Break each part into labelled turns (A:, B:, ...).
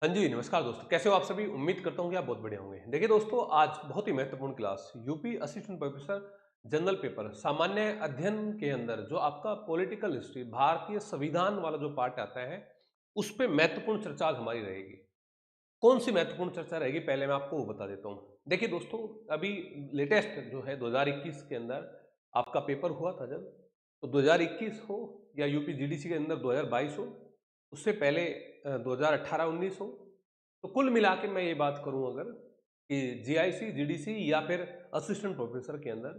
A: हाँ जी, नमस्कार दोस्तों, कैसे हो आप सभी? उम्मीद करता हूँ कि आप बहुत बढ़िया होंगे। देखिए दोस्तों, आज बहुत ही महत्वपूर्ण class UP assistant professor general paper सामान्य अध्ययन के अंदर जो आपका पॉलिटिकल हिस्ट्री भारतीय संविधान वाला जो पार्ट आता है, उस पे महत्वपूर्ण चर्चा आज हमारी रहेगी। कौन-सी महत्वपूर्ण चर्चा रहेगी पहले मैं आपको वो बता देता हूँ। देखिए दोस्तों, अभी लेटेस्ट जो है 2021 के अंदर आपका पेपर हुआ था जब, तो 2021 हो या यूपी जीडीसी के अंदर 2022 हो, उससे पहले 2018-19 हो, तो कुल मिला के मैं ये बात करूँ अगर कि जीआईसी, जीडीसी या फिर असिस्टेंट प्रोफेसर के अंदर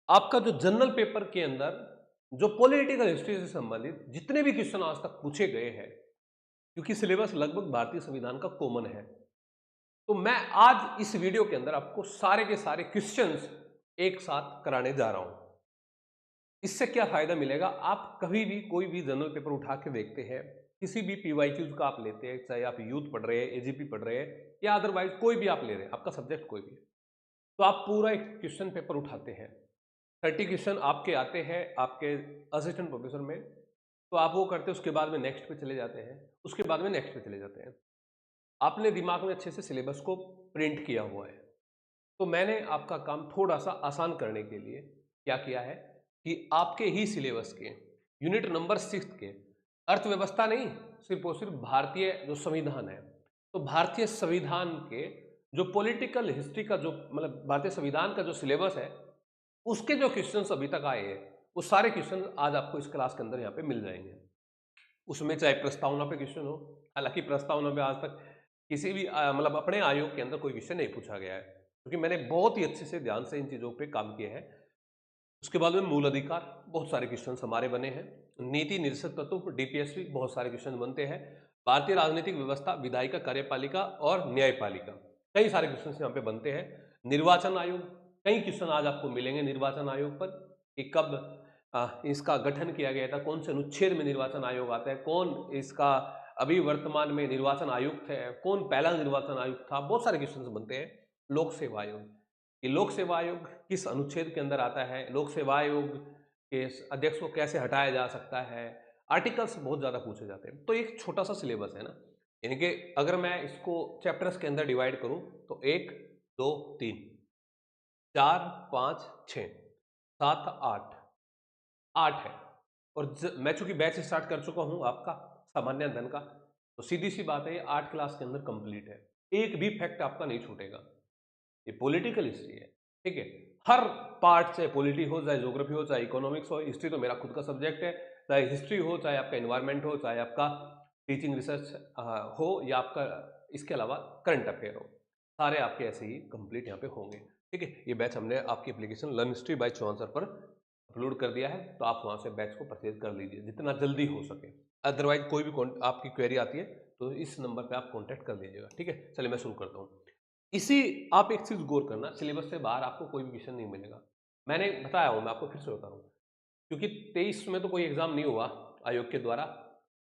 A: आपका जो जनरल पेपर के अंदर जो पॉलिटिकल हिस्ट्री से संबंधित जितने भी क्वेश्चन आज तक पूछे गए हैं, क्योंकि सिलेबस लगभग भारतीय संविधान का कॉमन है, तो मैं आज इस वीडियो के अंदर आपको सारे के सारे क्वेश्चंस एक साथ कराने जा रहा हूं। इससे क्या फायदा मिलेगा? आप कभी भी कोई भी जनरल पेपर उठा के देखते हैं, किसी भी पीवाईक्यूज का आप लेते हैं, चाहे आप यूथ पढ़ रहे हैं, एजीपी पढ़ रहे हैं या अदरवाइज कोई भी आप ले रहे हैं, आपका सब्जेक्ट कोई भी है, तो आप पूरा एक क्वेश्चन पेपर उठाते हैं। 30 क्वेश्चन आपके आते हैं आपके असिस्टेंट प्रोफेसर में, तो आप वो करते हैं, उसके बाद में नेक्स्ट पे चले जाते हैं, उसके बाद में नेक्स्ट पे चले जाते हैं। आपने दिमाग में अच्छे से सिलेबस को प्रिंट किया हुआ है। तो मैंने आपका काम थोड़ा-सा आसान करने के लिए क्या किया है कि आपके ही सिलेबस के यूनिट नंबर 6 के अर्थव्यवस्था नहीं, सिर्फ़ और सिर्फ़ भारतीय जो संविधान है, तो भारतीय संविधान के जो पॉलिटिकल हिस्ट्री का जो मतलब भारतीय संविधान का जो सिलेबस है, उसके जो क्वेश्चन्स अभी तक आए हैं, वो सारे क्वेश्चन आज आपको इस क्लास के अंदर यहाँ पे मिल जाएँगे। उसमें चाहे प्रस्तावना पे क्वेश्चन हो, हालाँकि प्रस्तावना में आज तक किसी भी मतलब अपने आयोग के अंदर कोई क्वेश्चन नहीं पूछा गया है, क्योंकि मैंने बहुत ही अच्छे से ध्यान से इन चीज़ों पे काम किया है। उसके बाद में मूल अधिकार, बहुत सारे क्वेश्चंस हमारे बने हैं। नीति निर्देशक तत्व डीपीएसपी बहुत सारे क्वेश्चन बनते हैं। भारतीय राजनीतिक व्यवस्था, विधायिका, कार्यपालिका और न्यायपालिका, कई सारे क्वेश्चंस यहाँ पे बनते हैं। निर्वाचन आयोग, कई क्वेश्चन आज आपको मिलेंगे निर्वाचन आयोग पर कि कब इसका गठन किया गया था, कौन से अनुच्छेद में निर्वाचन आयोग आता है, कौन इसका अभी वर्तमान में निर्वाचन आयुक्त है, कौन पहला निर्वाचन आयुक्त था, बहुत सारे क्वेश्चन बनते हैं। लोक सेवा आयोग, कि लोक सेवा आयोग किस अनुच्छेद के अंदर आता है, लोक सेवा आयोग के अध्यक्ष को कैसे हटाया जा सकता है, आर्टिकल्स बहुत ज़्यादा पूछे जाते हैं। तो एक छोटा सा सिलेबस है ना, यानी कि अगर मैं इसको चैप्टर्स के अंदर डिवाइड करूं तो 1, 2, 3, 4, 5, 6, 7, 8, 8 है। और मैं चूंकि बैच स्टार्ट कर चुका हूं आपका सामान्य अध्ययन का, तो सीधी सी बात है ये 8 क्लास के अंदर कंप्लीट है। एक भी फैक्ट आपका नहीं छूटेगा। ये पॉलिटिकल हिस्ट्री है, ठीक है? हर पार्ट, चाहे पॉलिटी हो, चाहे ज्योग्राफी हो, चाहे इकोनॉमिक्स हो, हिस्ट्री तो मेरा खुद का सब्जेक्ट है, चाहे हिस्ट्री हो, चाहे आपका एनवायरनमेंट हो, चाहे आपका टीचिंग रिसर्च हो या आपका इसके अलावा करंट अफेयर हो, सारे आपके ऐसे ही कंप्लीट यहाँ पे होंगे, ठीक है? ये बैच हमने आपकी application learn history by Chauhan पर अपलोड कर दिया है, तो आप वहाँ से बैच को परचेज कर लीजिए जितना जल्दी हो सके। अदरवाइज कोई भी आपकी क्वेरी आती है तो इस नंबर पे आप कॉन्टैक्ट कर लीजिएगा, ठीक है? चलिए मैं शुरू करता हूँ। इसी आप एक चीज़ गौर करना, सिलेबस से बाहर आपको कोई भी क्वेश्चन नहीं मिलेगा। मैंने बताया हूँ, मैं आपको फिर से बता रहा हूँ, क्योंकि 23 में तो कोई एग्ज़ाम नहीं हुआ आयोग के द्वारा,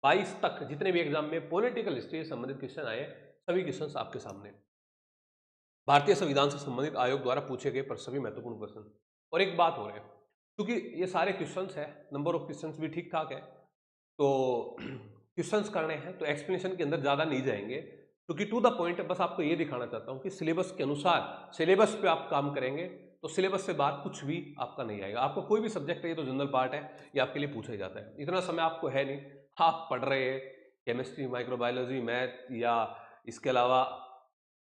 A: 22 तक जितने भी एग्ज़ाम में पॉलिटिकल हिस्ट्री से संबंधित क्वेश्चन आए, सभी क्वेश्चंस आपके सामने। भारतीय संविधान से संबंधित आयोग द्वारा पूछे गए पर सभी महत्वपूर्ण क्वेश्चन। और एक बात हो रही है, क्योंकि ये सारे क्वेश्चंस हैं, नंबर ऑफ क्वेश्चंस भी ठीक-ठाक है, तो क्वेश्चंस करने हैं तो एक्सप्लेनेशन के अंदर ज़्यादा नहीं जाएँगे, क्योंकि टू द पॉइंट बस आपको ये दिखाना चाहता हूँ कि सिलेबस के अनुसार, सिलेबस पे आप काम करेंगे, तो सिलेबस से बाहर कुछ भी आपका नहीं आएगा। आपको कोई भी सब्जेक्ट है, ये तो जनरल पार्ट है, ये आपके लिए पूछा ही जाता है। इतना समय आपको है नहीं, आप पढ़ रहे हैं केमिस्ट्री, माइक्रोबायोलॉजी, मैथ या इसके अलावा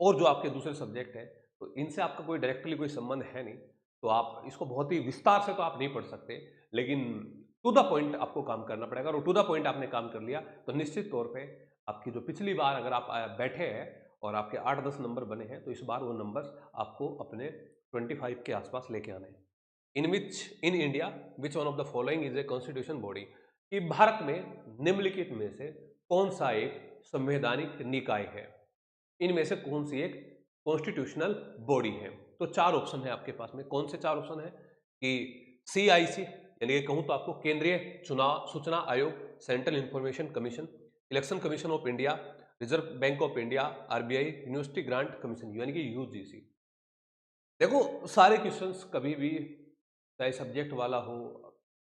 A: और जो आपके दूसरे सब्जेक्ट हैं, तो इनसे आपका कोई डायरेक्टली कोई संबंध है नहीं, तो आप इसको बहुत ही विस्तार से तो आप नहीं पढ़ सकते, लेकिन टू द पॉइंट आपको काम करना पड़ेगा, और टू द पॉइंट आपने काम कर लिया तो निश्चित तौर पे आपकी जो पिछली बार अगर आप बैठे हैं और आपके 8-10 नंबर बने हैं, तो इस बार वो नंबर्स आपको अपने 25 के आसपास लेके आने हैं। In India which one of the following is a constitution body, कि भारत में निम्नलिखित में से कौन सा एक संवैधानिक निकाय है, इनमें से कौन सी एक कॉन्स्टिट्यूशनल बॉडी है? तो 4 ऑप्शन है आपके पास में। कौन से 4 ऑप्शन है? कि सीआईसी, यानी कि कहूँ तो आपको केंद्रीय चुनाव सूचना आयोग, central information commission, election commission of India, reserve bank of India, RBI, university grant commission यानी कि यूजीसी। देखो सारे क्वेश्चंस कभी भी, चाहे सब्जेक्ट वाला हो,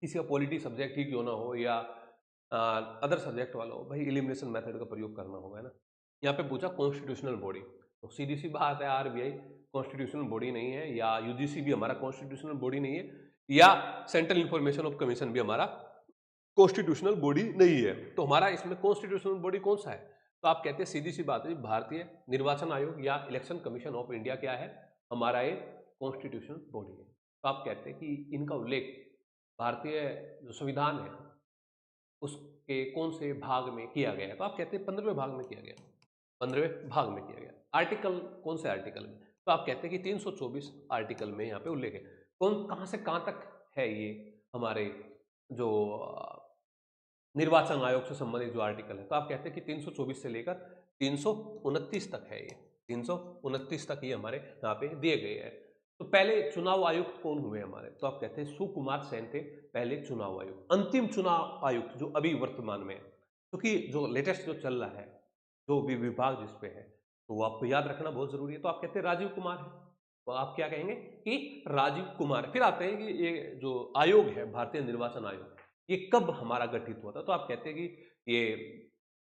A: किसी का पॉलिटी सब्जेक्ट ही क्यों ना हो या अदर सब्जेक्ट वाला हो, भाई एलिमिनेशन मेथड का प्रयोग करना होगा, है ना? यहाँ पे पूछा कॉन्स्टिट्यूशनल बॉडी, तो सीधी सी बात है आरबीआई कॉन्स्टिट्यूशनल बॉडी नहीं है, या यूजीसी भी हमारा कॉन्स्टिट्यूशनल बॉडी नहीं है, या सेंट्रल इंफॉर्मेशन ऑफ कमीशन भी हमारा कॉन्स्टिट्यूशनल बॉडी नहीं है। तो हमारा इसमें कॉन्स्टिट्यूशनल बॉडी कौन सा है? तो आप कहते हैं सीधी सी बात है, भारतीय निर्वाचन आयोग या इलेक्शन कमीशन ऑफ इंडिया क्या है? हमारा एक कॉन्स्टिट्यूशनल बॉडी है। तो आप कहते हैं कि इनका उल्लेख भारतीय जो संविधान है उसके कौन से भाग में किया गया है? तो आप कहते हैं 15वें भाग में किया गया, 15वें भाग में किया गया। आर्टिकल कौन से आर्टिकल में? तो आप कहते हैं कि 324 आर्टिकल में यहाँ पे उल्लेख है। कौन, कहाँ से कहाँ तक है ये हमारे जो निर्वाचन आयोग से संबंधित जो आर्टिकल है? तो आप कहते हैं कि 324 से लेकर 329 तक है ये, 329 तक ये हमारे यहाँ पे दिए गए हैं। तो पहले चुनाव आयुक्त कौन हुए हमारे? तो आप कहते हैं सुकुमार सेन थे पहले चुनाव आयुक्त। अंतिम चुनाव आयुक्त जो अभी वर्तमान में है, क्योंकि जो लेटेस्ट जो चल रहा है, जो भी विभाग जिस पे है, तो वो आपको याद रखना बहुत जरूरी है। तो आप कहते हैं राजीव कुमार है, तो आप क्या कहेंगे कि राजीव कुमार। फिर आते हैं कि ये जो आयोग है भारतीय निर्वाचन आयोग, ये कब हमारा गठित हुआ था? तो आप कहते हैं कि ये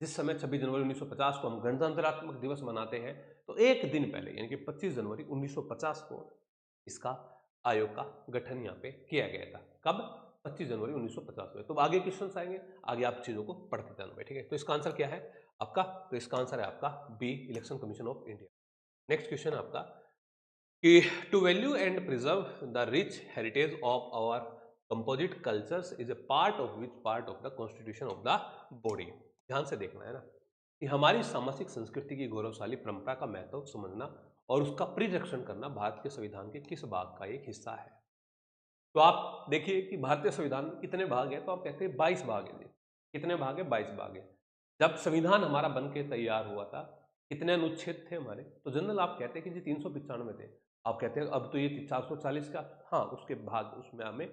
A: जिस समय 26 जनवरी 1950 को हम गणतंत्रात्मक दिवस मनाते हैं, तो एक दिन पहले यानी कि 25 जनवरी 1950 को इसका आयोग का गठन यहाँ पे किया गया था। कब? 25 जनवरी 1950 में। तो आगे क्वेश्चन आएंगे, आगे आप चीजों को पढ़ते जाना, ठीक है। तो इसका आंसर क्या है आपका? तो इसका आंसर है आपका B, election commission of India. Next question है आपका कि to value and preserve the rich heritage of our composite cultures is a part of which part of the constitution of the body. ध्यान से देखना है ना कि हमारी सामाजिक संस्कृति की गौरवशाली परंपरा का महत्व समझना और उसका परिरक्षण करना भारत के संविधान के किस भाग का एक हिस्सा है? तो आप देखिए कि भारतीय संविधान में कितने भाग है? तो आप कहते हैं 22 भाग है। कितने भाग है? 22 भाग है। जब संविधान हमारा बन के तैयार हुआ था, कितने अनुच्छेद थे हमारे? तो जनरल आप कहते हैं कि जी 395 थे। आप कहते हैं अब तो ये 440 का, हाँ उसके भाग उसमें हमें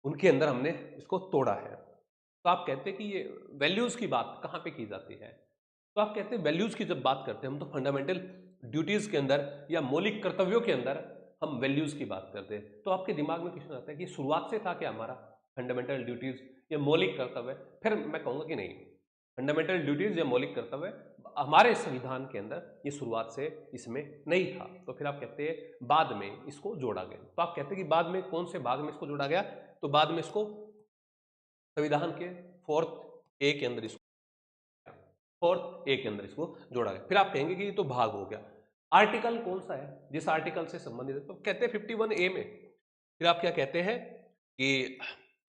A: उनके अंदर हमने इसको तोड़ा है। तो आप कहते हैं कि ये वैल्यूज की बात कहाँ पे की जाती है? तो आप कहते हैं वैल्यूज की जब बात करते हैं हम, तो फंडामेंटल ड्यूटीज के अंदर या मौलिक कर्तव्यों के अंदर हम वैल्यूज की बात करते हैं। तो आपके दिमाग में क्वेश्चन आता है कि शुरुआत से था क्या हमारा फंडामेंटल ड्यूटीज या मौलिक कर्तव्य? फिर मैं कहूंगा कि नहीं, फंडामेंटल ड्यूटीज या मौलिक कर्तव्य हमारे संविधान के अंदर ये शुरुआत से इसमें नहीं था। तो फिर आप कहते हैं बाद में इसको जोड़ा गया। तो आप कहते हैं कि बाद में कौन से भाग में इसको जोड़ा गया? तो बाद में इसको संविधान के 4th ए के अंदर इसको 4th ए के अंदर इसको जोड़ा गया। फिर आप कहेंगे कि ये तो भाग हो गया। आर्टिकल कौन सा है जिस आर्टिकल से संबंधित है? तो कहते हैं 51A में। फिर आप क्या कहते हैं कि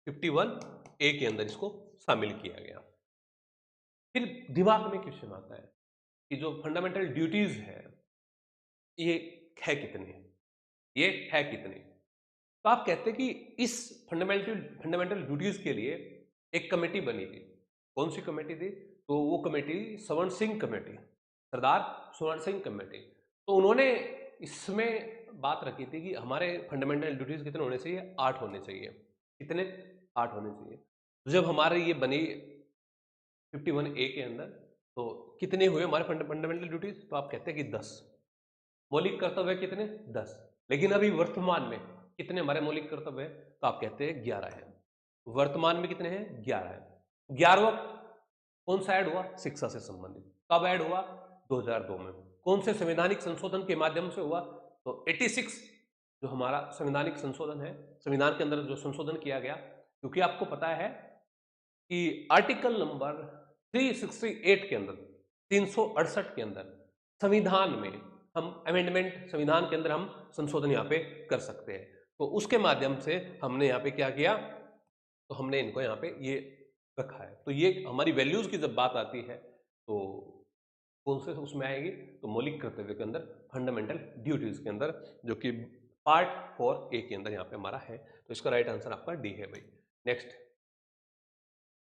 A: 51A के अंदर इसको शामिल किया गया। फिर दिमाग में क्वेश्चन आता है कि जो फंडामेंटल ड्यूटीज है ये है कितनी, ये है कितनी? तो आप कहते हैं कि इस फंडामेंटल ड्यूटीज के लिए एक कमेटी बनी थी। कौन सी कमेटी थी? तो वो कमेटी स्वर्ण सिंह कमेटी, सरदार स्वर्ण सिंह कमेटी। तो उन्होंने इसमें बात रखी थी कि हमारे फंडामेंटल ड्यूटीज कितने होने चाहिए? 8 होने चाहिए। कितने? 8 होने चाहिए। तो जब हमारे ये बनी 51A के अंदर, तो कितने हुए हमारे फंडामेंटल ड्यूटीज? तो आप कहते हैं कि 10। मौलिक कर्तव्य कितने? 10। लेकिन अभी वर्तमान में कितने हमारे मौलिक कर्तव्य है? तो आप कहते हैं 11 है। वर्तमान में कितने हैं? 11 है। 11वां कौन सा ऐड हुआ? शिक्षा से संबंधित। कब ऐड हुआ? 2002 में। कौन से संवैधानिक संशोधन के माध्यम से हुआ? तो 86 जो हमारा संवैधानिक संशोधन है, संविधान के अंदर जो संशोधन किया गया, क्योंकि आपको पता है कि आर्टिकल नंबर 368 के अंदर, 368 के अंदर संविधान में हम अमेंडमेंट, संविधान के अंदर हम संशोधन यहाँ पे कर सकते हैं। तो उसके माध्यम से हमने यहाँ पे क्या किया? तो हमने इनको यहाँ पे ये रखा है। तो ये हमारी वैल्यूज की जब बात आती है तो कौन से उसमें आएगी? तो मौलिक कर्तव्य के अंदर, फंडामेंटल ड्यूटीज के अंदर, जो कि पार्ट 4A के अंदर यहाँ पे हमारा है। तो इसका राइट आंसर आपका डी है भाई।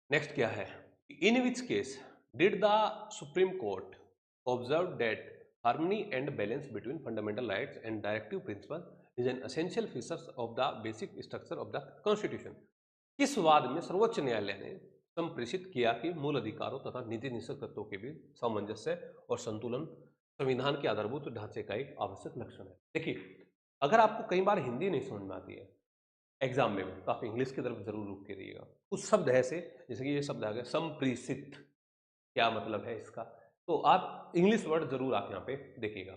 A: नेक्स्ट क्या है? In which case did the supreme court observe that harmony and balance between fundamental rights and directive principles is an essential feature of the basic structure of the constitution। किस वाद में सर्वोच्च न्यायालय ने संप्रेषित किया कि मूल अधिकारों तथा नीति निषेध तत्वों के बीच सामंजस्य और संतुलन संविधान के आधारभूत ढांचे का एक आवश्यक लक्षण है? देखिए, अगर आपको कई बार हिंदी नहीं समझ में आती है एग्जाम में, तो आप इंग्लिश की तरफ जरूर रुक के रहिएगा। कुछ शब्द है ऐसे, जैसे कि ये शब्द आ गया संप्रेषित, क्या मतलब है इसका? तो आप इंग्लिश वर्ड जरूर आप यहाँ पे देखिएगा।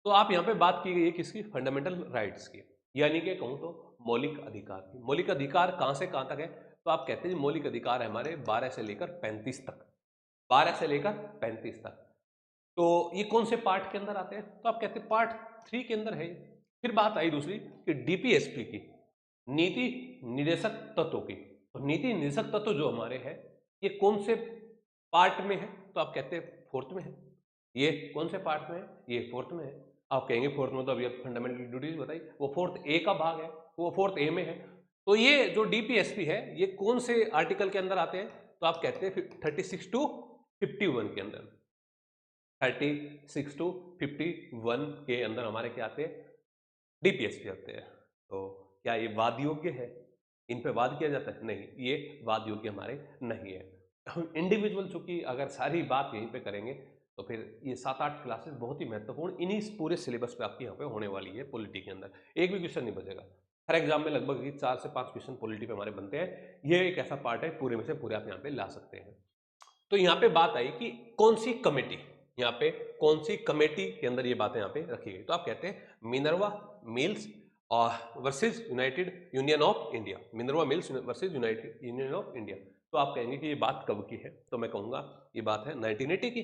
A: तो आप यहाँ पे बात की गई है किसकी, फंडामेंटल राइट्स की, यानी कि कहूँ तो मौलिक अधिकार की। मौलिक अधिकार कहाँ से कहाँ तक है, तो आप कहते हैं मौलिक अधिकार है हमारे 12 से लेकर 35 तक, 12 से लेकर 35 तक। तो ये कौन से पार्ट के अंदर आते हैं, तो आप कहते हैं पार्ट 3 के अंदर है। फिर बात आई दूसरी कि डीपीएसपी की, नीति निर्देशक तत्व की। तो नीति निर्देशक तत्व जो हमारे हैं ये कौन से पार्ट में है, तो आप कहते हैं फोर्थ में है। ये कौन से पार्ट में है, ये फोर्थ में है। आप कहेंगे फोर्थ में तो अभी फंडामेंटल ड्यूटीज बताई, वो फोर्थ ए का भाग है, वो फोर्थ ए में है। तो ये जो डीपीएसपी है ये कौन से आर्टिकल के अंदर आते हैं, तो आप कहते हैं 36 टू 51 के अंदर, 36 टू 51 के अंदर हमारे क्या आते हैं, डीपीएसपी आते हैं। तो क्या ये वाद योग्य है, इन पे वाद किया जाता है, नहीं, ये वाद योग्य हमारे नहीं है। हम इंडिविजुअल चूंकि अगर सारी बात यहीं पे करेंगे तो फिर ये 7-8 क्लासेस बहुत ही महत्वपूर्ण इन्हीं पूरे सिलेबस पे आपकी यहाँ पे होने वाली है। पॉलिटी के अंदर एक भी क्वेश्चन नहीं बचेगा, हर एग्जाम में लगभग 4 से 5 क्वेश्चन पॉलिटी पे हमारे बनते हैं। ये एक ऐसा पार्ट है पूरे में से पूरे आप यहाँ पे ला सकते हैं। तो यहाँ पे बात आई कि कौन सी कमेटी, यहाँ पे कौन सी कमेटी के अंदर ये बातें यहाँ पे रखी गई, तो आप कहते हैं मिनर्वा मिल्स और versus United union of India, Minerva mills versus United union of India. तो आप कहेंगे कि ये बात कब की है, तो मैं कहूंगा ये बात है 1980 की,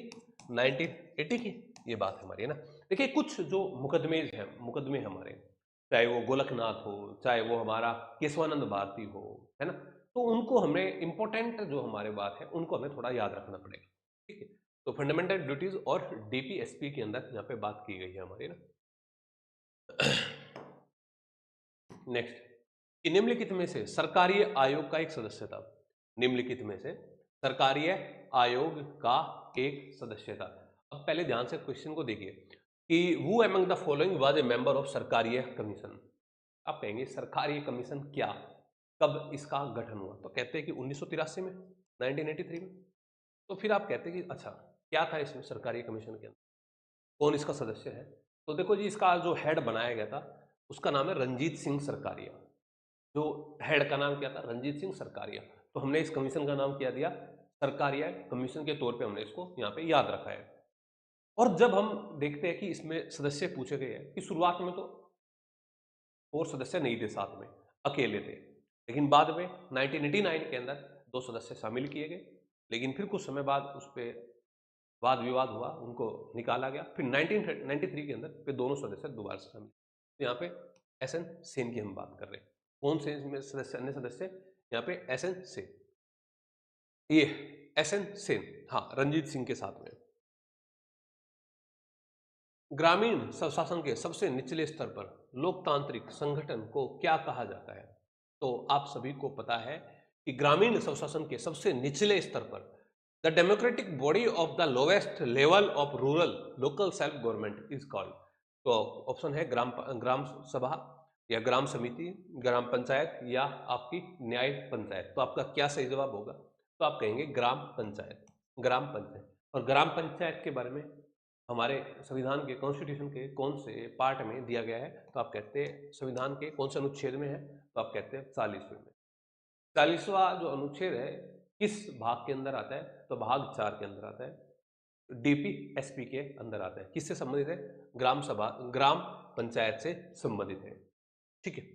A: 1980 की ये बात है हमारी, है ना। देखिए कुछ जो मुकदमे हमारे, चाहे वो गोलकनाथ हो, चाहे वो हमारा केशवानंद भारती हो, है ना, तो उनको हमें इंपॉर्टेंट जो हमारे बात है उनको हमें थोड़ा याद रखना पड़ेगा, ठीक है। तो फंडामेंटल ड्यूटीज और डीपीएसपी के अंदर यहाँ पे बात की गई है हमारी, ना। नेक्स्ट, कि निम्नलिखित में से सरकारी आयोग का एक सदस्य था, निम्नलिखित में से सरकारी आयोग का एक सदस्य था। अब पहले ध्यान से क्वेश्चन को देखिए कि who among the following was a member of Sarkaria commission. आप कहेंगे सरकारीय कमीशन क्या, कब इसका गठन हुआ, तो कहते हैं कि 1983 में, 1983 में। तो फिर आप कहते हैं कि अच्छा क्या था इसमें सरकारी कमीशन के अंदर, कौन इसका सदस्य है, तो देखो जी इसका जो हेड बनाया गया था उसका नाम है रंजीत सिंह सरकारिया। जो हेड का नाम क्या था, रंजीत सिंह सरकारिया। तो हमने इस कमीशन का नाम क्या दिया, सरकारिया कमीशन के तौर पे हमने इसको यहाँ पे याद रखा है। और जब हम देखते हैं कि इसमें सदस्य पूछे गए हैं कि शुरुआत में तो और सदस्य नहीं थे, साथ में अकेले थे, लेकिन बाद में 1989 के अंदर 2 सदस्य शामिल किए गए, लेकिन फिर कुछ समय बाद उस पर वाद विवाद हुआ, उनको निकाला गया, फिर 1993 के अंदर फिर दोनों सदस्य दोबारा से शामिल। तो यहाँ पे एसएन सेन की हम बात कर रहे हैं, कौन से इसमें सदस्य, अन्य सदस्य, यहाँ पे एसएन सेन, ये एसएन सेन, हाँ, रंजीत सिंह के साथ में। ग्रामीण स्वशासन के सबसे निचले स्तर पर लोकतांत्रिक संगठन को क्या कहा जाता है, तो आप सभी को पता है कि ग्रामीण स्वशासन के सबसे निचले स्तर पर the democratic body of the lowest level of rural local self government is called. तो ऑप्शन है ग्राम सभा या ग्राम समिति, ग्राम पंचायत या आपकी न्याय पंचायत। तो आपका क्या सही जवाब होगा, तो आप कहेंगे ग्राम पंचायत, ग्राम पंचायत। और ग्राम पंचायत के बारे में हमारे संविधान के कॉन्स्टिट्यूशन के कौन से पार्ट में दिया गया है, तो आप कहते हैं संविधान के कौन से अनुच्छेद में है, तो आप कहते हैं 40वें में। 40वां जो अनुच्छेद है किस भाग के अंदर आता है, तो भाग 4 के अंदर आता है, डीपीएसपी के अंदर आता है। किससे संबंधित है, ग्राम सभा, ग्राम पंचायत से संबंधित है, ठीक है।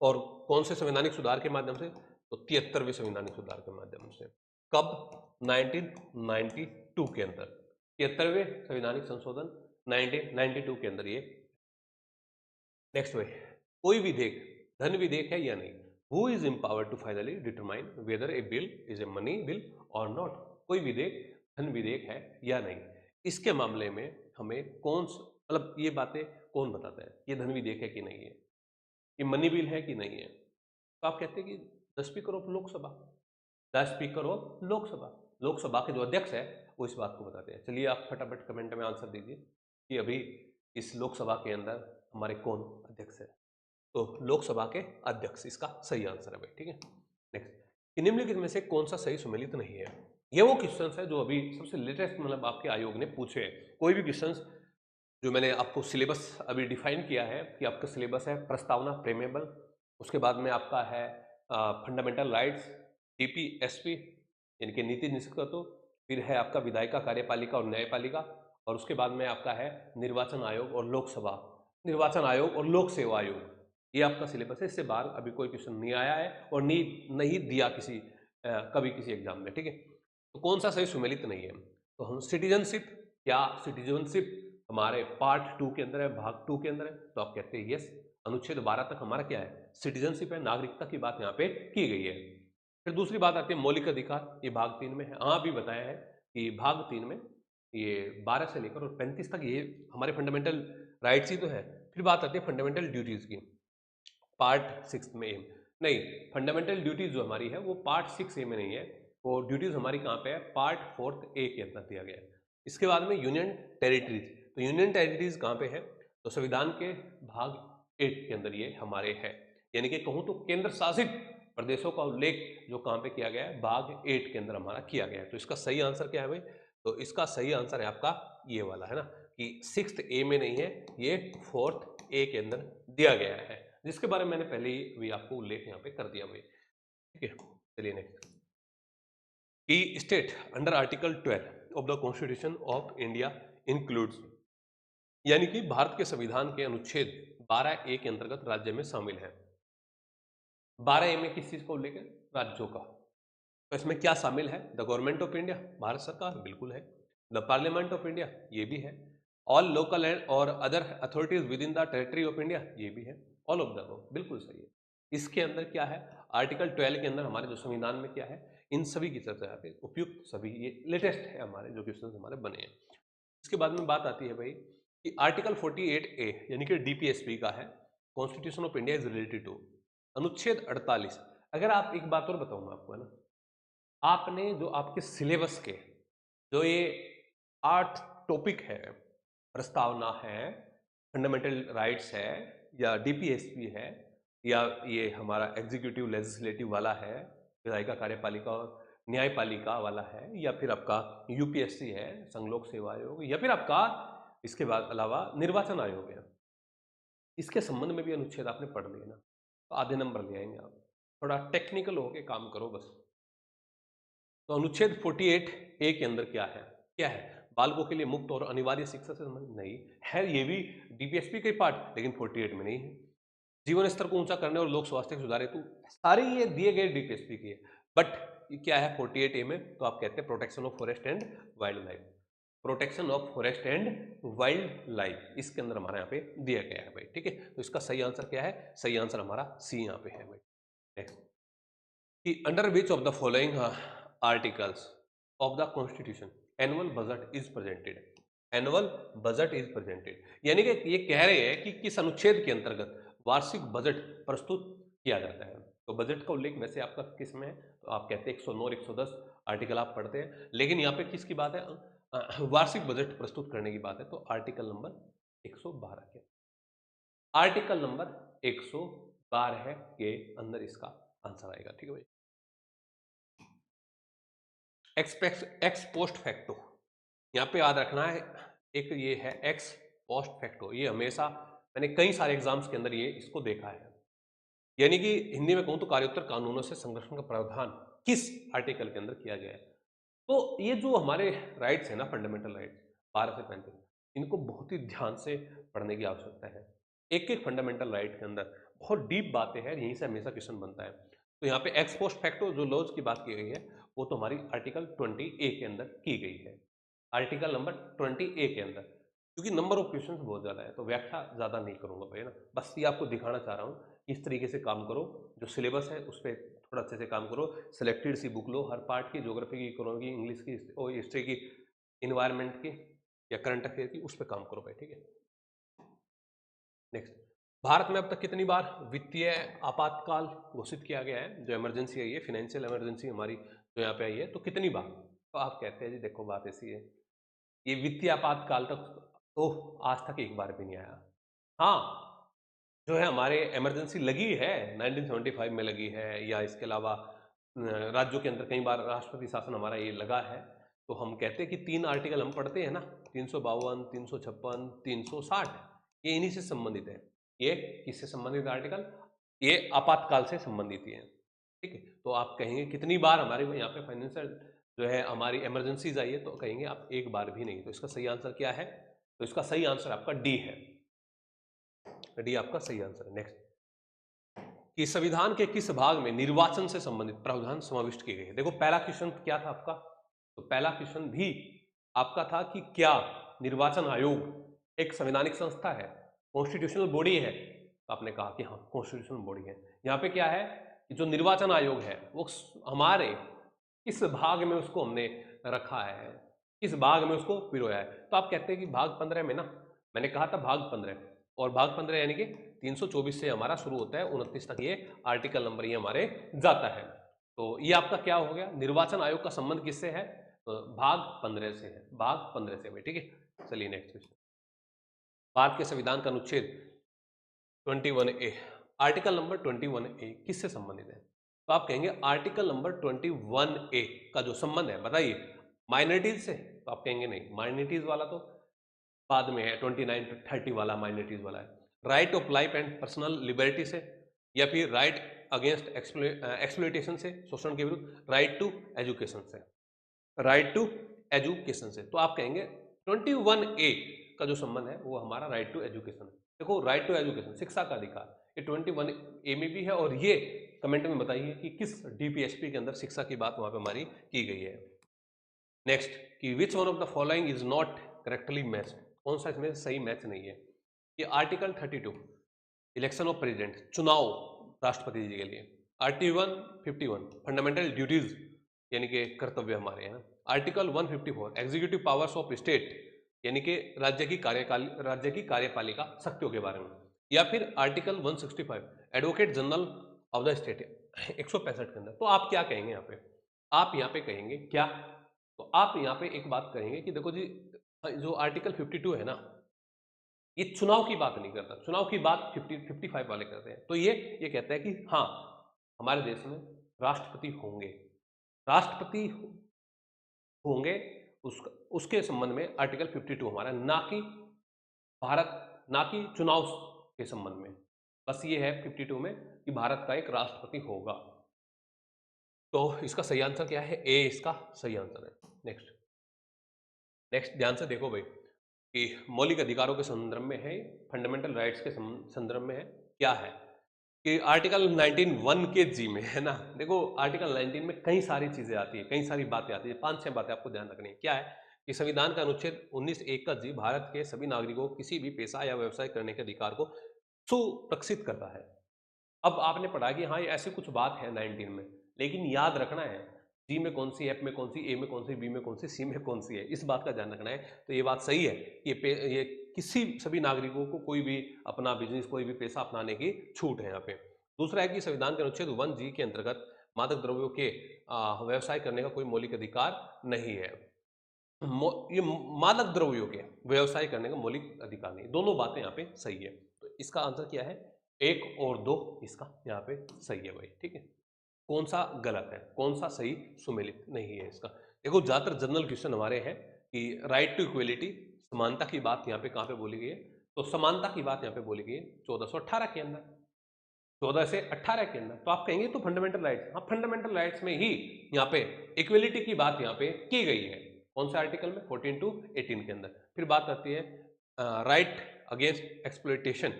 A: और कौन से संवैधानिक सुधार के माध्यम से, तो 73वें संवैधानिक सुधार के माध्यम से। कब, 1992 के अंदर, 73वें संवैधानिक संशोधन 1992 के अंदर ये। नेक्स्ट वे, कोई विधेयक धन विधेयक है या नहीं, who is empowered to finally determine whether a bill is a money bill और नॉट। कोई विधेयक धन विधेयक है या नहीं, इसके मामले में हमें कौन, मतलब ये बातें कौन बताता है, ये धन विधेयक है कि नहीं है, ये मनी बिल है कि नहीं है। तो आप कहते हैं कि the speaker of Lok Sabha, the speaker of Lok Sabha, Lok Sabha के जो अध्यक्ष है वो इस बात को बताते हैं। चलिए आप फटाफट कमेंट में आंसर दीजिए कि अभी इस लोकसभा के अंदर हमारे कौन अध्यक्ष है, तो लोकसभा के अध्यक्ष इसका सही आंसर है भाई, ठीक है। नेक्स्ट, निम्नलिखित में से कौन सा सही सम्मिलित नहीं है, ये वो क्वेश्चन है जो अभी सबसे लेटेस्ट मतलब आपके आयोग ने पूछे हैं। कोई भी क्वेश्चन जो मैंने आपको सिलेबस अभी डिफाइन किया है कि आपका सिलेबस है प्रस्तावना प्रेमेबल, उसके बाद में आपका है फंडामेंटल राइट्स, टीपीएसपी इनके नीति निष्कर्षों, फिर है आपका विधायिका, कार्यपालिका और न्यायपालिका, और उसके बाद में आपका है निर्वाचन आयोग और लोकसभा, निर्वाचन आयोग और लोक सेवा आयोग। ये आपका सिलेबस है, इससे बाहर अभी कोई क्वेश्चन नहीं आया है और नहीं दिया किसी कभी किसी एग्जाम में, ठीक है। तो कौन सा सही सुमेलित नहीं है, तो हम सिटीजनशिप, क्या सिटीजनशिप हमारे पार्ट 2 के अंदर है, भाग 2 के अंदर है, तो आप कहते हैं यस, अनुच्छेद 12 तक हमारा क्या है, सिटीजनशिप है, नागरिकता की बात यहाँ पे की गई है। फिर दूसरी बात आती है मौलिक अधिकार, ये भाग 3 में है, हाँ भी बताया है कि भाग 3 में ये 12 से लेकर और 35 तक ये हमारे फंडामेंटल राइट्स ही तो है। फिर बात आती है फंडामेंटल ड्यूटीज की, पार्ट 6 में नहीं, फंडामेंटल ड्यूटीज जो हमारी है वो पार्ट 6 में नहीं है, वो ड्यूटीज हमारी कहाँ पे है, पार्ट 4 के अंदर दिया गया है। इसके बाद में यूनियन टेरिटरीज, तो यूनियन टेरिटरीज कहाँ पे है, तो संविधान के भाग 8 के अंदर ये हमारे है, यानी कि कहूँ तो केंद्र शासित प्रदेशों का उल्लेख जो कहाँ पे किया गया है, भाग 8 के अंदर हमारा किया गया है। तो इसका सही आंसर क्या है भाई, तो इसका सही आंसर है आपका ये वाला, है ना, कि 6 में नहीं है, ये 4 के अंदर दिया गया है, जिसके बारे में मैंने पहले ही भी आपको उल्लेख यहाँ पे कर दिया भाई, ठीक है। चलिए नेक्स्ट, की state under article 12 of the constitution of India includes, यानी कि भारत के संविधान के अनुच्छेद 12A के अंतर्गत राज्य में शामिल है। 12A में किस चीज का उल्लेख है, राज्यों का, तो इसमें क्या शामिल है, the government of India, Bharat सरकार, बिल्कुल है, द पार्लियामेंट ऑफ इंडिया, ये भी है, ऑल लोकल एंड और other authorities with in the territory of India, ये भी है, ऑल ऑफ द, बिल्कुल सही है। इसके अंदर क्या है, आर्टिकल 12 के अंदर हमारे जो संविधान में क्या है, इन सभी की चर्चा यहाँ पे उपयुक्त सभी, ये लेटेस्ट है हमारे जो क्वेश्चन हमारे बने हैं। इसके बाद में बात आती है भाई कि आर्टिकल 48A यानी कि डीपीएसपी का है, constitution of India is related to, अनुच्छेद 48। अगर आप एक बात और बताऊंगा आपको, है ना, आपने जो आपके सिलेबस के जो ये 8 टॉपिक है, प्रस्तावना है, फंडामेंटल राइट्स है, या डीपीएसपी है, या ये हमारा एग्जीक्यूटिव लेजिस्लेटिव वाला है, विधायिका, कार्यपालिका और न्यायपालिका वाला है, या फिर आपका यूपीएससी है, संघ लोक सेवा आयोग, या फिर आपका इसके बाद अलावा निर्वाचन आयोग है, इसके संबंध में भी अनुच्छेद आपने पढ़ लिया ना, तो आधे नंबर ले आएंगे आप। थोड़ा टेक्निकल होके काम करो बस। तो अनुच्छेद 48A के अंदर क्या है, बालकों के लिए मुफ्त और अनिवार्य शिक्षा से संबंधित नहीं है, ये भी डीपीएसपी के पार्ट, लेकिन 48 में नहीं है। जीवन स्तर को ऊंचा करने और लोक स्वास्थ्य को सुधारे, तो सारे ये दिए गए डीपीएसपी के, बट क्या है 48A में, तो आप कहते हैं protection of forest and wild life, protection of forest and wild life, इसके अंदर हमारा यहाँ पे दिया गया है भाई, ठीक है। तो इसका सही आंसर क्या है, सही आंसर हमारा सी यहाँ पे है भाई। नेक्स्ट, कि under which of the following articles of the constitution annual budget is presented, annual budget is presented, यानी कि ये कह रहे हैं कि किस अनुच्छेद के अंतर्गत वार्षिक बजट प्रस्तुत किया जाता है। तो बजट का उल्लेख वैसे आपका किस में है, तो आप कहते हैं 109 और 110 आर्टिकल आप पढ़ते हैं, लेकिन यहाँ पे किसकी बात है, वार्षिक बजट प्रस्तुत करने की बात है, तो आर्टिकल नंबर 112 के, आर्टिकल नंबर 112 के अंदर इसका आंसर आएगा, ठीक है भाई। एक्स पोस्ट फैक्टो, यहाँ पे याद रखना है, एक ये है एक्स पोस्ट फैक्टो, ये हमेशा मैंने कई सारे एग्जाम्स के अंदर ये इसको देखा है, यानी कि हिंदी में कहूँ तो कार्योत्तर कानूनों से संरक्षण का प्रावधान किस आर्टिकल के अंदर किया गया है। तो ये जो हमारे राइट्स है ना, फंडामेंटल राइट्स 12 से 35, इनको बहुत ही ध्यान से पढ़ने की आवश्यकता है। एक एक फंडामेंटल राइट के अंदर बहुत डीप बातें हैं, यहीं से हमेशा क्वेश्चन बनता है। तो यहाँ पे एक्स पोस्ट फैक्टो जो लॉज की बात की गई है, वो तो हमारी आर्टिकल 20A के अंदर की गई है, आर्टिकल नंबर 20A के अंदर, क्योंकि नंबर ऑफ क्वेश्चन बहुत ज़्यादा है तो व्याख्या ज़्यादा नहीं करूँगा भाई, ना, बस ये आपको दिखाना चाह रहा हूँ, इस तरीके से काम करो, जो सिलेबस है उस पर थोड़ा अच्छे से काम करो, सिलेक्टेड सी बुक लो, हर पार्ट की, ज्योग्राफी की, इकोनॉमी की, इंग्लिश की और हिस्ट्री की, इन्वायरमेंट की या करंट अफेयर की, उस पर काम करो भाई, ठीक है। नेक्स्ट, भारत में अब तक कितनी बार वित्तीय आपातकाल घोषित किया गया है, जो इमरजेंसी आई है, फाइनेंशियल इमरजेंसी हमारी जो यहाँ पे आई है, तो कितनी बार, तो आप कहते हैं जी देखो बात ऐसी है, ये वित्तीय आपातकाल तक तो आज तक एक बार भी नहीं आया। हाँ, जो है हमारे इमरजेंसी लगी है 1975 में लगी है, या इसके अलावा राज्यों के अंदर कई बार राष्ट्रपति शासन हमारा ये लगा है, तो हम कहते हैं कि 3 आर्टिकल हम पढ़ते हैं ना, 352, 356, 360, ये इन्हीं से संबंधित है। ये किससे संबंधित आर्टिकल, ये आपातकाल से संबंधित ही है, ठीक है। तो आप कहेंगे कितनी बार हमारे यहाँ पे फाइनेंशियल जो है हमारी इमरजेंसीज आई है, तो कहेंगे आप एक बार भी नहीं। तो इसका सही आंसर क्या है? तो इसका सही आंसर आपका डी है। डी आपका सही आंसर है। नेक्स्ट, कि संविधान के किस भाग में निर्वाचन से संबंधित प्रावधान समाविष्ट किए गए? देखो पहला क्वेश्चन क्या था आपका, तो पहला क्वेश्चन भी आपका था कि क्या निर्वाचन आयोग एक संवैधानिक संस्था है, कॉन्स्टिट्यूशनल बॉडी है? तो आपने कहा कि हाँ कॉन्स्टिट्यूशनल बॉडी है। यहाँ पे क्या है कि जो निर्वाचन आयोग है वो हमारे किस भाग में उसको हमने रखा है, किस भाग में उसको पिरोया है? तो आप कहते हैं कि भाग 15 में ना, मैंने कहा था भाग 15, और भाग 15 यानी कि 324 से हमारा शुरू होता है 29 तक, ये आर्टिकल नंबर ये हमारे जाता है। तो ये आपका क्या हो गया, निर्वाचन आयोग का संबंध किससे है? तो भाग 15 से है, भाग 15 से भाई, ठीक है। चलिए नेक्स्ट क्वेश्चन, भारत के संविधान का अनुच्छेद 21A, आर्टिकल नंबर 21A किससे संबंधित है? तो आप कहेंगे आर्टिकल नंबर 21A का जो संबंध है बताइए, माइनॉरिटीज से? तो आप कहेंगे नहीं, माइनॉरिटीज वाला तो बाद में है, 29 30 वाला माइनॉरिटीज वाला है। Right of life and personal liberty से, या फिर राइट अगेंस्ट एक्सप्लॉइटेशन से, शोषण के विरुद्ध, राइट टू एजुकेशन से, राइट टू एजुकेशन से। तो आप कहेंगे 21A का जो संबंध है वो हमारा राइट टू एजुकेशन है। देखो राइट टू एजुकेशन, शिक्षा का अधिकार, ये 21A में भी है, और ये कमेंट में बताइए कि किस डीपीएसपी के अंदर शिक्षा की बात वहां पे हमारी की गई है। नेक्स्ट, कि which one of the following is not correctly match, कौन सा इसमें सही मैच नहीं है? ये आर्टिकल 32 इलेक्शन ऑफ प्रेसिडेंट, चुनाव राष्ट्रपति जी के लिए, आर्टिकल 151 फंडामेंटल ड्यूटीज यानी कि कर्तव्य हमारे हैं, article 154 executive powers of state यानी कि राज्य की कार्यपालिका शक्तियों के बारे में, या फिर article 165 advocate general of the state 165 के अंदर। तो आप क्या कहेंगे यहाँ पे? आप यहाँ पे कहेंगे क्या? तो आप यहाँ पे एक बात कहेंगे कि देखो जी, जो आर्टिकल 52 है ना, ये चुनाव की बात नहीं करता, चुनाव की बात 55 वाले करते हैं। तो ये कहता है कि हाँ हमारे देश में राष्ट्रपति होंगे, राष्ट्रपति होंगे, उसके संबंध में आर्टिकल 52 हमारा, ना कि भारत, ना कि चुनाव के संबंध में। बस ये है 52 में कि भारत का एक राष्ट्रपति होगा। तो इसका सही आंसर क्या है? ए इसका सही आंसर है। नेक्स्ट, ध्यान से देखो भाई, कि मौलिक अधिकारों के संदर्भ में है, फंडामेंटल राइट्स के संदर्भ में है, क्या है कि आर्टिकल 19(1) के जी में है ना। देखो आर्टिकल 19 में कई सारी चीजें आती है, कई सारी बातें आती है, 5-6 बातें आपको ध्यान रखनी है। क्या है कि संविधान का अनुच्छेद 19(1) का जी भारत के सभी नागरिकों को किसी भी पेशा या व्यवसाय करने के अधिकार को सुरक्षित करता है। अब आपने पढ़ा कि हाँ ये ऐसी कुछ बात है 19 में, लेकिन याद रखना है जी में कौन सी, एफ में कौन सी, ए में कौन सी, बी में कौन सी, सी में कौन सी है, इस बात का ध्यान रखना है। तो ये बात सही है कि ये किसी सभी नागरिकों को कोई भी अपना बिजनेस, कोई भी पेशा अपनाने की छूट है यहाँ पे। दूसरा है कि संविधान के अनुच्छेद 1G के अंतर्गत मादक द्रव्यों के व्यवसाय करने का कोई मौलिक अधिकार नहीं है। ये मादक द्रव्यों के व्यवसाय करने का मौलिक अधिकार नहीं, दोनों बातें यहाँ पे सही है। तो इसका आंसर क्या है? 1 और 2 इसका यहाँ पे सही है भाई, ठीक है। कौन सा गलत है, कौन सा सही सुमेलित नहीं है इसका? देखो ज्यादातर जनरल क्वेश्चन हमारे हैं कि राइट टू इक्वेलिटी, समानता की बात यहाँ पे कहाँ पे बोली गई है? तो समानता की बात यहाँ पे बोली गई है 1418 के अंदर, 14 से 18 के अंदर। तो आप कहेंगे तो फंडामेंटल राइट्स, हाँ फंडामेंटल राइट्स में ही यहाँ पे इक्वेलिटी की बात यहाँ पे की गई है। कौन से आर्टिकल में? 14 to 18 के अंदर। फिर बात आती है right against exploitation,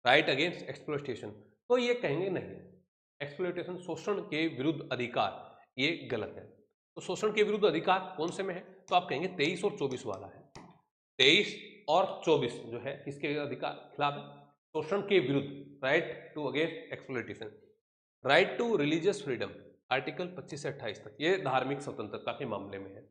A: right against exploitation, तो ये कहेंगे नहीं, एक्सप्लॉइटेशन शोषण के विरुद्ध अधिकार, ये गलत है। तो शोषण के विरुद्ध अधिकार कौन से में है? तो आप कहेंगे 23 और 24 वाला है। 23 और 24 जो है किसके अधिकार खिलाफ है? शोषण के विरुद्ध, right to against exploitation. Right to religious freedom, article 25 से 28 तक, ये धार्मिक स्वतंत्रता के मामले में है।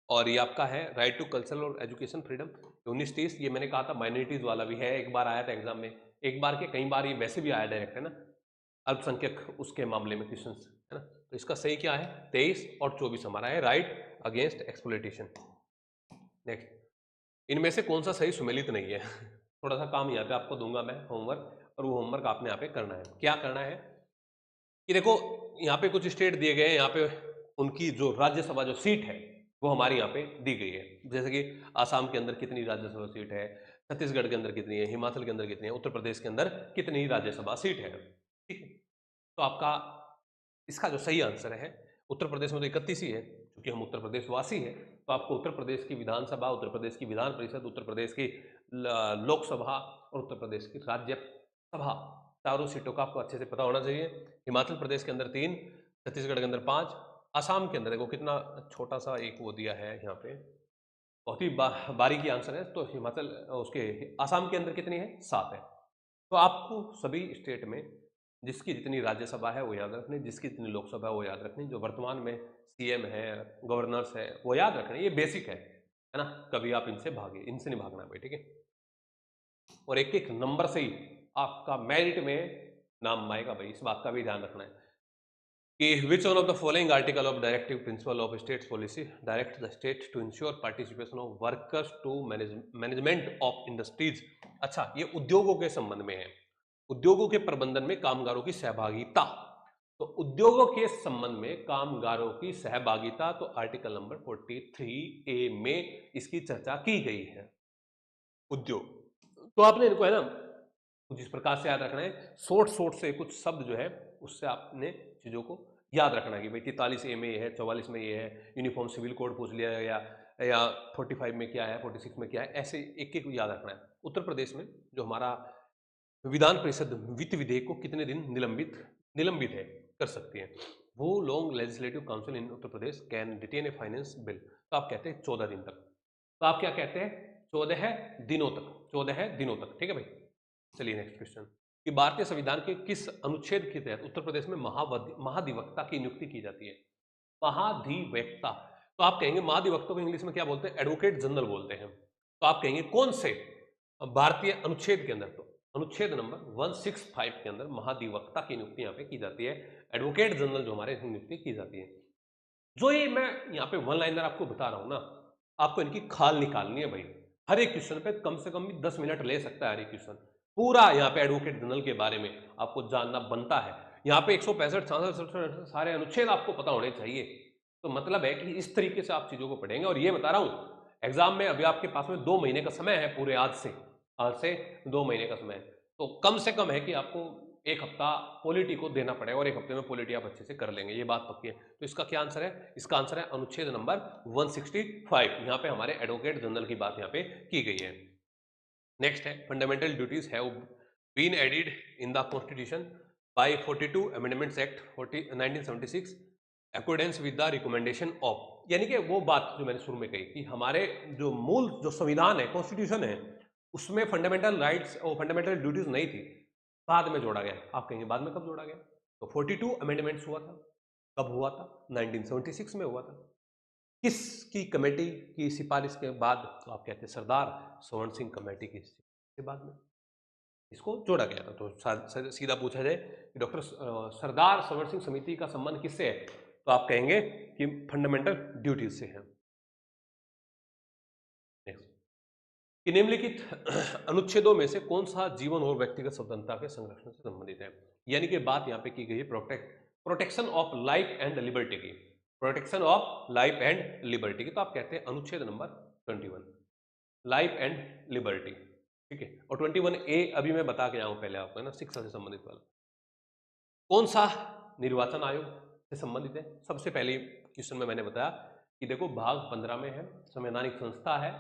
A: और ये आपका है राइट टू कल्चरल और एजुकेशन फ्रीडम 19-30, ये मैंने कहा था माइनॉरिटीज वाला भी है, एक बार आया था एग्जाम में, एक बार के कई बार ये वैसे भी आया डायरेक्ट है ना, अल्पसंख्यक उसके मामले में क्वेश्चन है ना। तो इसका सही क्या है? 23 और 24 हमारा है राइट अगेंस्ट एक्सप्लॉइटेशन। नेक्स्ट, इनमें से कौन सा सही सुमेलित नहीं है? थोड़ा सा काम यहाँ पे आपको दूंगा मैं होमवर्क, और वो होमवर्क आपने यहाँ पे करना है। क्या करना है कि देखो यहाँ पे कुछ स्टेट दिए गए हैं, यहाँ पे उनकी जो राज्यसभा जो सीट है वो हमारी यहाँ पे दी गई है। जैसे कि आसाम के अंदर कितनी राज्यसभा सीट है, छत्तीसगढ़ के अंदर कितनी है, हिमाचल के अंदर कितनी है, उत्तर प्रदेश के अंदर कितनी राज्यसभा सीट है, ठीक है। तो आपका इसका जो सही आंसर है, उत्तर प्रदेश में तो 31 ही है, क्योंकि हम उत्तर प्रदेश वासी हैं, तो आपको उत्तर प्रदेश की विधानसभा, उत्तर प्रदेश की विधान परिषद, उत्तर प्रदेश की लोकसभा और उत्तर प्रदेश की राज्यसभा, चारों सीटों का आपको अच्छे से पता होना चाहिए। हिमाचल प्रदेश के अंदर 3, छत्तीसगढ़ के अंदर 5, असम के अंदर देखो कितना छोटा सा एक वो दिया है यहाँ पे, बहुत ही बारीकी आंसर है। तो हिमाचल उसके असम के अंदर कितनी है? 7 है। तो आपको सभी स्टेट में जिसकी जितनी राज्यसभा है वो याद रखनी, जिसकी जितनी लोकसभा है वो याद रखनी, जो वर्तमान में सीएम है, गवर्नर्स है, वो याद रखने, ये बेसिक है ना। कभी आप इनसे भागे, इनसे नहीं भागना भाई, ठीक है। और एक एक नंबर से ही आपका मेरिट में नाम आएगा भाई, इस बात का भी ध्यान रखना है कि which one of the following article of directive principle of state policy direct the state to ensure participation of workers to management of industries. अच्छा, ये उद्योगों के संबंध में है, उद्योगों के प्रबंधन में कामगारों की सहभागिता। तो उद्योगों के संबंध में कामगारों की सहभागिता, तो आर्टिकल नंबर 43A में इसकी चर्चा की गई है। उद्योग, तो आपने इनको है ना कुछ इस प्रकार से याद रखना है, शॉर्ट से कुछ शब्द जो है उससे आपने चीजों को याद रखना है कि भाई 43A में ये है, 44 में ये है, यूनिफॉर्म सिविल कोड पूछ लिया या 45 में क्या है, 46 में क्या है, ऐसे एक एक याद रखना है। उत्तर प्रदेश में जो हमारा विधान परिषद वित्त विधेयक को कितने दिन निलंबित है कर सकती है, वो long legislative council in Uttar Pradesh can detain A finance bill, तो आप कहते हैं 14 दिन तक। तो आप क्या कहते हैं? 14 दिनों तक, 14 दिनों तक, ठीक है भाई। चलिए नेक्स्ट क्वेश्चन कि भारतीय संविधान के किस अनुच्छेद के तहत उत्तर प्रदेश में महाधिवक्ता की नियुक्ति की जाती है? महाधिवक्ता, तो आप कहेंगे महाधिवक्ता को इंग्लिश में क्या बोलते हैं? एडवोकेट जनरल बोलते हैं। तो आप कहेंगे कौन से भारतीय अनुच्छेद के अंदर? तो अनुच्छेद नंबर 165 के अंदर महाधिवक्ता की नियुक्ति यहाँ पे की जाती है, एडवोकेट जनरल जो हमारे नियुक्ति की जाती है। जो ये मैं यहाँ पे वन लाइनर आपको बता रहा हूँ ना, आपको इनकी खाल निकालनी है भाई। हर एक क्वेश्चन पे कम से कम भी 10 मिनट ले सकता है हर एक क्वेश्चन, पूरा यहाँ पे एडवोकेट जनरल के बारे में आपको जानना बनता है। यहाँ पे 165, 66 सारे अनुच्छेद आपको पता होने चाहिए। तो मतलब है कि इस तरीके से आप चीजों को पढ़ेंगे। और ये बता रहा हूँ एग्जाम में अभी आपके पास में 2 महीने का समय है, पूरे आज से 2 महीने का समय है। तो कम से कम है कि आपको 1 हफ्ता पॉलिटी को देना पड़ेगा और 1 हफ्ते में पॉलिटी आप अच्छे से कर लेंगे, ये बात पक्की है। तो इसका क्या आंसर है? इसका आंसर है अनुच्छेद नंबर 165। यहाँ पे हमारे एडवोकेट जनरल की बात यहाँ पे की गई है। नेक्स्ट है fundamental duties have been added in the constitution by 42 amendments act 1976 accordance with the recommendation of, यानी कि वो बात जो मैंने शुरू में कही कि हमारे जो मूल जो संविधान है, कॉन्स्टिट्यूशन है, उसमें फंडामेंटल राइट्स और फंडामेंटल ड्यूटीज नहीं थी, बाद में जोड़ा गया। आप कहेंगे बाद में कब जोड़ा गया? तो 42 अमेंडमेंट्स हुआ था। कब हुआ था? 1976 में हुआ था। किसकी कमेटी की सिफारिश के बाद? तो आप कहते हैं सरदार स्वर्ण सिंह कमेटी की के बाद में इसको जोड़ा गया था। तो सीधा पूछा जाए कि डॉक्टर सरदार स्वर्ण सिंह समिति का संबंध किससे है? तो आप कहेंगे कि फंडामेंटल ड्यूटीज से है। कि निम्नलिखित अनुच्छेदों में से कौन सा जीवन और व्यक्तिगत स्वतंत्रता के संरक्षण से संबंधित है? यानी कि बात यहां पे की गई है protection of life and liberty की, protection of life and liberty की। तो आप कहते हैं अनुच्छेद नंबर 21 लाइफ एंड लिबर्टी, ठीक है। और 21A अभी मैं बता के आया हूं पहले आपको, है ना, शिक्षा से संबंधित वाला। कौन सा निर्वाचन आयोग से संबंधित है? सबसे पहले क्वेश्चन में मैंने बताया कि देखो भाग 15 में है, संवैधानिक संस्था है,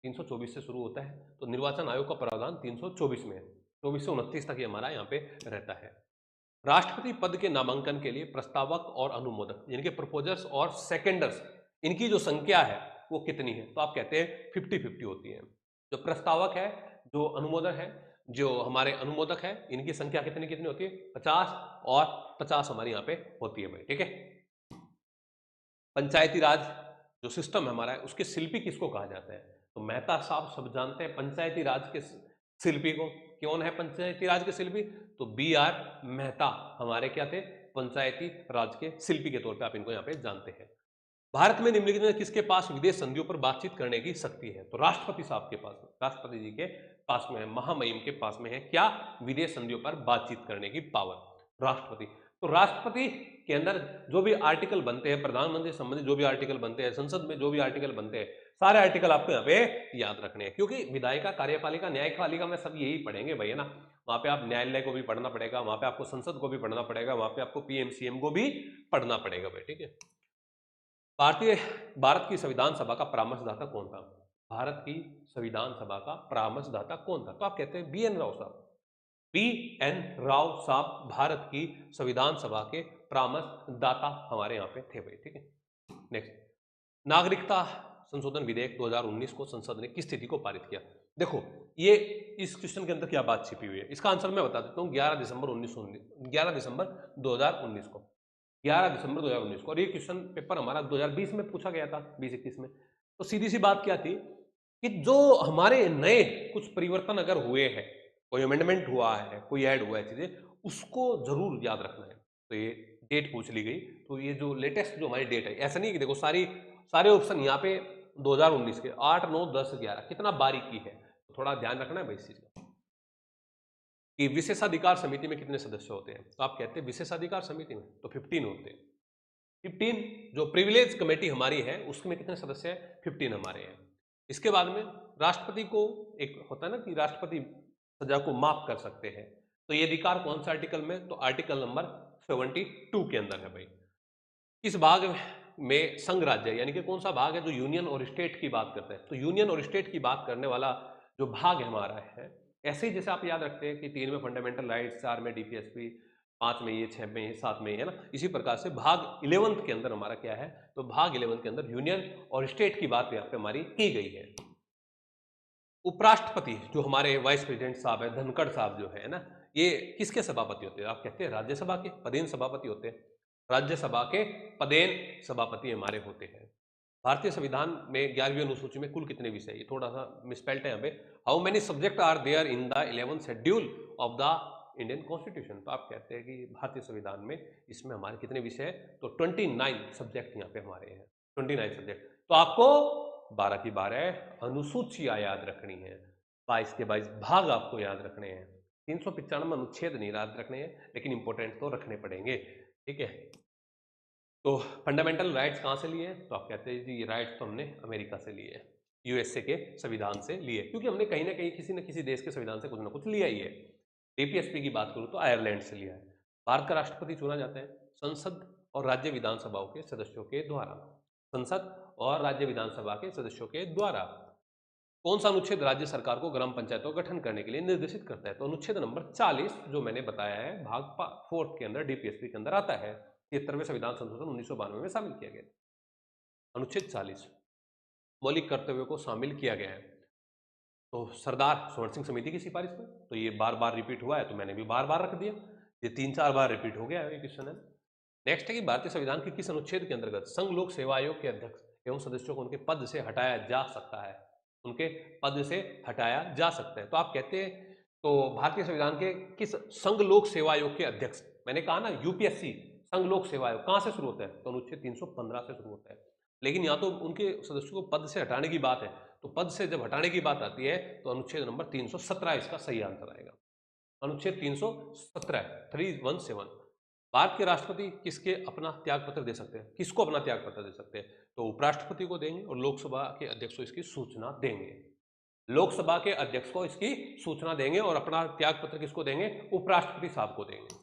A: 324 से शुरू होता है। तो निर्वाचन आयोग का प्रावधान 324 में है, 24 से 29 तक ये हमारा यहाँ पे रहता है। राष्ट्रपति पद के नामांकन के लिए प्रस्तावक और अनुमोदक यानी कि प्रपोजर्स और सेकेंडर्स, इनकी जो संख्या है वो कितनी है? तो आप कहते हैं 50-50 होती है। जो प्रस्तावक है, जो अनुमोदक है, जो हमारे अनुमोदक है, इनकी संख्या कितनी कितनी होती है? 50 और 50 हमारी यहाँ पे होती है भाई, ठीक है। पंचायती राज जो सिस्टम है हमारा, उसके शिल्पी किसको कहा जाता है? तो मेहता साहब सब जानते हैं पंचायती राज के शिल्पी को। कौन है पंचायती राज के शिल्पी? तो BR मेहता हमारे क्या थे? पंचायती राज के शिल्पी के तौर पे आप इनको यहाँ पे जानते हैं। भारत में निम्नलिखित में किसके पास विदेश संधियों पर बातचीत करने की शक्ति है? तो राष्ट्रपति साहब के पास, राष्ट्रपति जी के पास में है, महामहिम के पास में है क्या? विदेश संधियों पर बातचीत करने की पावर, राष्ट्रपति। तो राष्ट्रपति के अंदर जो भी आर्टिकल बनते हैं, प्रधानमंत्री से संबंधित जो भी आर्टिकल बनते हैं, संसद में जो भी आर्टिकल बनते हैं, सारे आर्टिकल आपको यहाँ पे याद रखने हैं। क्योंकि विधायिका, कार्यपालिका, न्यायपालिका में सब यही पढ़ेंगे भाई, है ना। वहां पे आप न्यायालय को भी पढ़ना पड़ेगा, वहां पे आपको संसद को भी पढ़ना पड़ेगा, वहां पे आपको PM CM को भी पढ़ना पड़ेगा भाई, ठीक है। भारत की संविधान सभा का परामर्शदाता कौन था? भारत की संविधान सभा का परामर्शदाता कौन था? तो आप कहते हैं बी एन राव साहब। बी एन राव साहब भारत की संविधान सभा के परामर्शदाता हमारे यहाँ पे थे भाई, ठीक है। नेक्स्ट, नागरिकता संशोधन विधेयक 2019 को संसद ने किस तिथि को पारित किया? देखो, ये इस क्वेश्चन के अंदर क्या बात छिपी हुई है, इसका आंसर मैं बता देता हूँ। 11 दिसंबर 2019 को, 11 दिसंबर 2019 को। और ये क्वेश्चन पेपर हमारा 2020 में पूछा गया था, 2021 में। तो सीधी सी बात क्या थी कि जो हमारे नए कुछ परिवर्तन अगर हुए हैं, कोई अमेंडमेंट हुआ है, कोई ऐड हुआ है चीजें, उसको जरूर याद रखना है। तो ये डेट पूछ ली गई। तो ये जो लेटेस्ट जो हमारी डेट है, ऐसा नहीं कि देखो सारे ऑप्शन यहाँ पे 2019 के 8, 9, 10, 11 कितना बारीकी है, तो थोड़ा ध्यान रखना है भाई इस चीज का। कि विशेषाधिकार समिति में कितने सदस्य होते हैं? तो आप कहते हैं विशेषाधिकार समिति में तो 15 होते हैं। 15 जो प्रिविलेज कमेटी हमारी है उसमें कितने सदस्य हैं? 15 हमारे हैं। इसके बाद में राष्ट्रपति को एक होता है ना कि राष्ट्रपति सजा को माफ कर सकते हैं, तो ये अधिकार कौन सा आर्टिकल में? तो आर्टिकल नंबर 72 के अंदर है भाई। इस भाग में संघ राज्य यानी कि कौन सा भाग है जो यूनियन और स्टेट की बात करता है? तो यूनियन और स्टेट की बात करने वाला जो भाग है हमारा है, ऐसे ही जैसे आप याद रखते हैं कि 3 में फंडामेंटल राइट्स, 4 में डीपीएसपी, 5 में ये, 6 में ये, 7 में ये, है ना। इसी प्रकार से भाग 11th के अंदर हमारा क्या है? तो भाग 11 के अंदर यूनियन और स्टेट की बात यहाँ पे हमारी की गई है। उपराष्ट्रपति जो हमारे वाइस प्रेसिडेंट साहब है, धनखड़ साहब जो है ना, ये किसके सभापति होते हैं? आप कहते हैं राज्यसभा के पदेन सभापति होते हैं। राज्यसभा के पदेन सभापति हमारे होते हैं। भारतीय संविधान में 11वीं अनुसूची में कुल कितने विषय? ये थोड़ा सा मिसपेल्ट है यहाँ पे। How many subject are there in the 11th schedule of the Indian constitution? तो आप कहते हैं कि भारतीय संविधान में इसमें हमारे कितने विषय हैं? तो 29 सब्जेक्ट यहाँ पे हमारे हैं, 29 सब्जेक्ट। तो आपको 12 की 12 अनुसूचियां याद रखनी है, 22 के 22 भाग आपको याद रखने हैं, 395 अनुच्छेद नहीं याद रखने हैं, लेकिन इंपॉर्टेंट तो रखने पड़ेंगे, ठीक है। तो फंडामेंटल राइट्स कहाँ से लिए? तो आप कहते हैं जी ये राइट्स तो हमने अमेरिका से लिए, यूएसए के संविधान से लिए, क्योंकि हमने कहीं ना कहीं किसी न किसी देश के संविधान से कुछ ना कुछ लिया ही है। डीपीएसपी की बात करूँ तो आयरलैंड से लिया है। भारत का राष्ट्रपति चुना जाता है संसद और राज्य विधानसभाओं के सदस्यों के द्वारा। संसद और राज्य विधानसभा के सदस्यों के द्वारा। कौन सा अनुच्छेद राज्य सरकार को ग्राम पंचायतों का गठन करने के लिए निर्देशित करता है? तो अनुच्छेद नंबर 40 जो मैंने बताया है, भाग 4 के अंदर डीपीएसपी के अंदर आता है। 73वें संविधान संशोधन 1992 में शामिल किया गया। अनुच्छेद 40 मौलिक कर्तव्यों को शामिल किया गया है। तो सरदार स्वर्ण सिंह समिति की सिफारिश में, तो ये बार बार रिपीट हुआ है तो मैंने भी बार बार रख दिया, ये 3-4 बार रिपीट हो गया है ये क्वेश्चन है। नेक्स्ट है कि भारतीय संविधान के किस अनुच्छेद के अंतर्गत संघ लोक सेवा आयोग के अध्यक्ष एवं सदस्यों को उनके पद से हटाया जा सकता है? उनके पद से हटाया जा सकता है। तो आप कहते हैं तो भारतीय संविधान के किस संघ लोक सेवा आयोग के अध्यक्ष, मैंने कहा ना यूपीएससी संघ लोक सेवा आयोग कहां से शुरू होता है? तो अनुच्छेद 315 से शुरू होता है। लेकिन यहाँ तो उनके सदस्यों को पद से हटाने की बात है, तो पद से जब हटाने की बात आती है तो अनुच्छेद नंबर 317 इसका सही आंसर आएगा। अनुच्छेद 317 317। भारत के राष्ट्रपति किसके अपना त्याग पत्र दे सकते हैं? किसको अपना त्याग पत्र दे सकते हैं? तो उपराष्ट्रपति को देंगे और लोकसभा के अध्यक्ष को इसकी सूचना देंगे। लोकसभा के अध्यक्ष को इसकी सूचना देंगे और अपना त्याग पत्र किसको देंगे? उपराष्ट्रपति साहब को देंगे।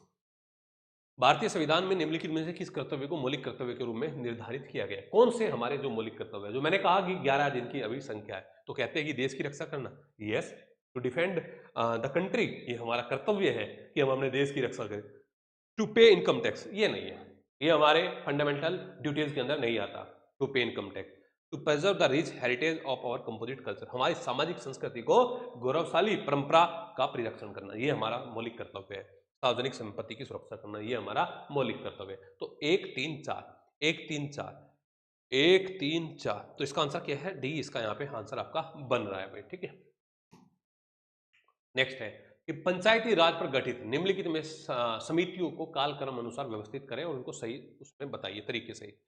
A: भारतीय संविधान में निम्नलिखित में से किस कर्तव्य को मौलिक कर्तव्य के रूप में निर्धारित किया गया? कौन से हमारे जो मौलिक कर्तव्य है, जो मैंने कहा कि 11 दिन की अभी संख्या है, तो कहते हैं कि देश की रक्षा करना, yes, to defend the country, ये हमारा कर्तव्य है कि हम अपने देश की रक्षा करें। टू पे इनकम टैक्स, ये नहीं है, ये हमारे फंडामेंटल ड्यूटीज के अंदर नहीं आता। To pay income tax, to preserve the rich heritage of our composite culture, हमारी सामाजिक संस्कृति को गौरवशाली परंपरा का परिरक्षण करना, ये हमारा मौलिक कर्तव्य है। सार्वजनिक संपत्ति की सुरक्षा करना, ये हमारा मौलिक कर्तव्य है। तो 1 3 4 1 3 4 1 3 4, तो इसका आंसर क्या है? डी, इसका यहाँ पे आंसर आपका बन रहा है भाई, ठीक है। नेक्स्ट है कि पंचायती राज पर गठित निम्नलिखित में समितियों को कालक्रम अनुसार व्यवस्थित करें और उनको सही उसमें बताइए तरीके से।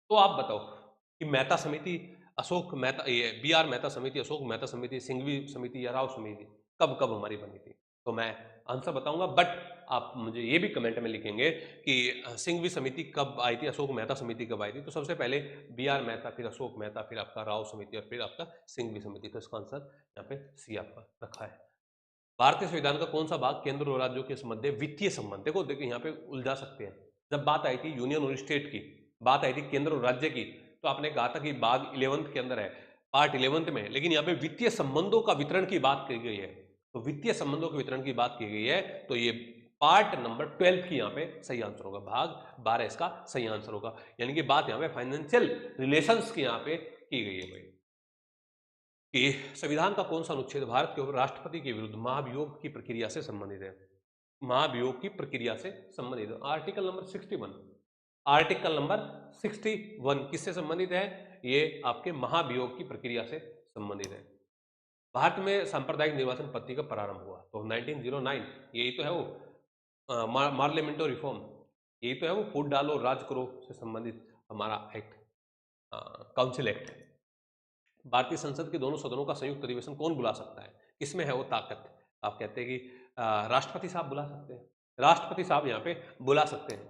A: तो आप बताओ कि मेहता समिति, अशोक मेहता, ये बी आर मेहता समिति, अशोक मेहता समिति, सिंघवी समिति या राव समिति कब कब हमारी बनी थी? तो मैं आंसर बताऊंगा, बट आप मुझे ये भी कमेंट में लिखेंगे कि सिंघवी समिति कब आई थी, अशोक मेहता समिति कब आई थी। तो सबसे पहले बी आर मेहता, फिर अशोक मेहता, फिर आपका राव समिति और फिर आपका सिंघवी समिति। तो इसका आंसर यहाँ पे सी आपका रखा है। भारतीय संविधान का कौन सा भाग केंद्र और राज्यों के मध्य वित्तीय संबंध, देखो देखो यहाँ पे उलझा सकते हैं। जब बात आई थी यूनियन और स्टेट की, बात आई थी केंद्र और राज्य की, तो आपने कहा था कि भाग 11th के अंदर है, पार्ट 11th में, लेकिन यहाँ पे वित्तीय संबंधों का वितरण की बात की गई है। तो वित्तीय संबंधों के वितरण की बात की गई है, तो ये पार्ट नंबर 12 की यहाँ पे सही आंसर होगा, भाग 12 इसका सही आंसर होगा। यानी कि बात यहाँ पे फाइनेंशियल रिलेशंस की यहाँ पे की गई है भाई, कि संविधान का कौन सा अनुच्छेद भारत के राष्ट्रपति के विरुद्ध महाभियोग की प्रक्रिया से संबंधित है। महाभियोग की प्रक्रिया से संबंधित आर्टिकल नंबर 61। आर्टिकल नंबर 61 किससे संबंधित है? ये आपके महाभियोग की प्रक्रिया से संबंधित है। भारत में सांप्रदायिक निर्वाचन पद्धति का प्रारंभ हुआ तो 1909, यही तो है वो मार्लियामेंटो रिफॉर्म, यही तो है वो फूट डालो राज करो से संबंधित हमारा एक्ट, काउंसिल एक्ट। भारतीय संसद के दोनों सदनों का संयुक्त अधिवेशन कौन बुला सकता है? किसमें है वो ताकत? आप कहते हैं कि राष्ट्रपति साहब बुला सकते हैं, राष्ट्रपति साहब यहाँ पे बुला सकते हैं।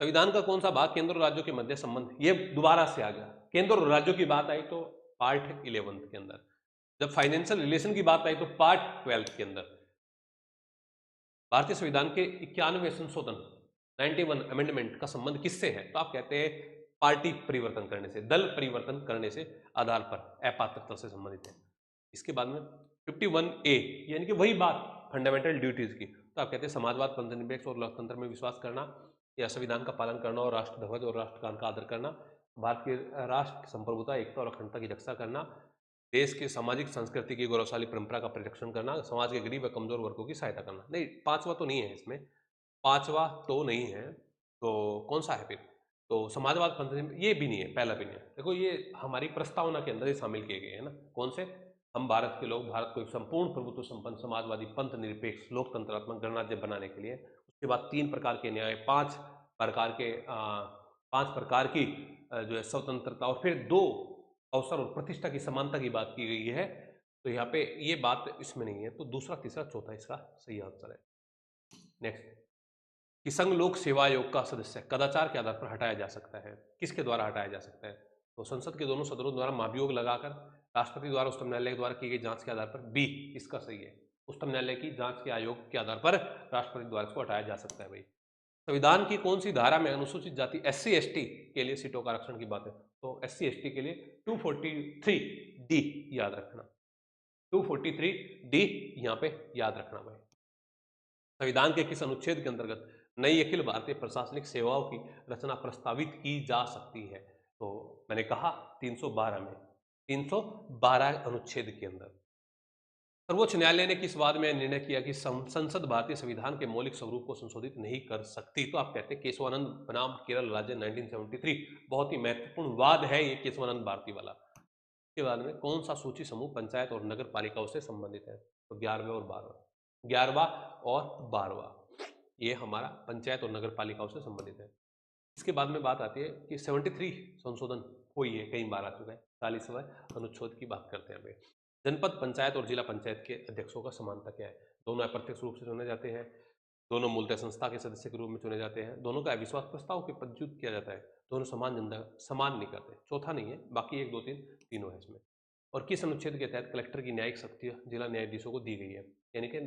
A: संविधान का कौन सा भाग केंद्र और राज्यों के मध्य संबंध, ये दोबारा से आ गया, केंद्र और राज्यों की बात आई तो पार्ट 11 के अंदर, जब फाइनेंशियल रिलेशन की बात आई तो पार्ट 12 के अंदर। भारतीय संविधान के 91वें संशोधन 91 अमेंडमेंट का संबंध किससे है? तो आप कहते हैं पार्टी परिवर्तन करने से, दल परिवर्तन करने से आधार पर अपात्रता से संबंधित है। इसके बाद में 51A यानी कि वही बात फंडामेंटल ड्यूटीज की, तो आप कहते हैं समाजवाद, पंथनिरपेक्ष और लोकतंत्र में विश्वास करना, या संविधान का पालन करना और राष्ट्र ध्वज और राष्ट्रगान का आदर करना, भारत के राष्ट्र संप्रभुता, एकता और अखंडता की रक्षा करना, देश की सामाजिक संस्कृति की गौरवशाली परंपरा का परिरक्षण करना, समाज के गरीब व कमजोर वर्गों की सहायता करना। नहीं, पांचवा तो नहीं है इसमें, पांचवा तो नहीं है, तो कौन सा है फिर? तो समाजवाद पंथ, ये भी नहीं है, पहला भी नहीं है। देखो ये हमारी प्रस्तावना के अंदर ही शामिल किए गए हैं ना, कौन से? हम भारत के लोग भारत को एक संपूर्ण प्रभुत्व संपन्न समाजवादी पंथ निरपेक्ष लोकतंत्रात्मक गणराज्य बनाने के लिए, उसके बाद 3 प्रकार के न्याय, 5 प्रकार के 5 प्रकार की जो है स्वतंत्रता, और फिर 2 अवसर और प्रतिष्ठा की समानता की बात की गई है। तो यहाँ पे ये बात इसमें नहीं है, तो दूसरा, तीसरा, चौथा इसका सही आंसर है। नेक्स्ट, कि संघ लोक सेवा आयोग का सदस्य कदाचार के आधार पर हटाया जा सकता है, किसके द्वारा हटाया जा सकता है? तो संसद के दोनों सदनों द्वारा महाभियोग लगाकर, राष्ट्रपति द्वारा उच्चतम न्यायालय के द्वारा की गई जांच के आधार पर। बी इसका सही है, उच्चतम न्यायालय की जांच के आयोग के आधार पर राष्ट्रपति द्वारा इसको हटाया जा सकता है भाई। संविधान की कौन सी धारा में अनुसूचित जाति SC ST के लिए सीटों का आरक्षण की बात है? तो SC ST के लिए 243D याद रखना, 243D यहाँ पे याद रखना भाई। संविधान के किस अनुच्छेद के अंतर्गत नई अखिल भारतीय प्रशासनिक सेवाओं की रचना प्रस्तावित की जा सकती है? तो मैंने कहा 312 में, 312 अनुच्छेद के अंदर। सर्वोच्च न्यायालय ने किस वाद में निर्णय किया कि संसद भारतीय संविधान के मौलिक स्वरूप को संशोधित नहीं कर सकती? तो आप कहते हैं केशवानंद बनाम केरल राज्य 1973, बहुत ही महत्वपूर्ण वाद है ये केशवानंद भारती वाला। के बाद में कौन सा सूची समूह पंचायत और नगर पालिकाओं से संबंधित है? तो 11वां और 12वां, 11वां और 12वां, ये हमारा पंचायत और नगर पालिकाओं से संबंधित है। इसके बाद में बात आती है कि 73 संशोधन हुई है, कई बार आ चुका है, 40वां अनुच्छेद की बात करते हैं अभी। जनपद पंचायत और जिला पंचायत के अध्यक्षों का समानता क्या है? दोनों अप्रत्यक्ष रूप से चुने जाते हैं, दोनों मूलतः संस्था के सदस्य के रूप में चुने जाते हैं, दोनों का अविश्वास प्रस्ताव के प्रस्तुत किया जाता है, दोनों समान नहीं करते। चौथा नहीं है, बाकी 1 2 3 तीनों है इसमें। और किस अनुच्छेद के तहत कलेक्टर की न्यायिक शक्ति जिला न्यायाधीशों को दी गई है? यानी कि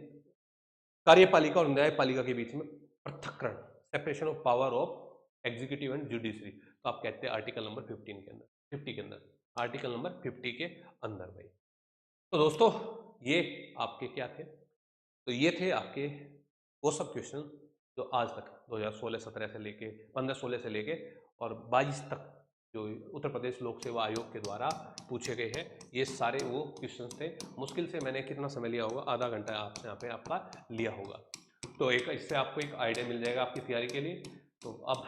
A: कार्यपालिका और न्यायपालिका के बीच में पृथक्करण, separation of power of executive and judiciary. तो आप कहते हैं आर्टिकल नंबर 15 के अंदर, 50 के अंदर, आर्टिकल नंबर 50 के अंदर भाई। तो दोस्तों ये आपके क्या थे? तो ये थे आपके वो सब क्वेश्चन जो आज तक 2016-17 से लेके 15-16 से लेके और 22 तक जो उत्तर प्रदेश लोक सेवा आयोग के द्वारा पूछे गए हैं, ये सारे वो क्वेश्चंस थे। मुश्किल से मैंने कितना समय लिया होगा? आधा घंटा आपसे यहाँ पे आपका लिया होगा। तो एक इससे आपको एक आइडिया मिल जाएगा आपकी तैयारी के लिए। तो अब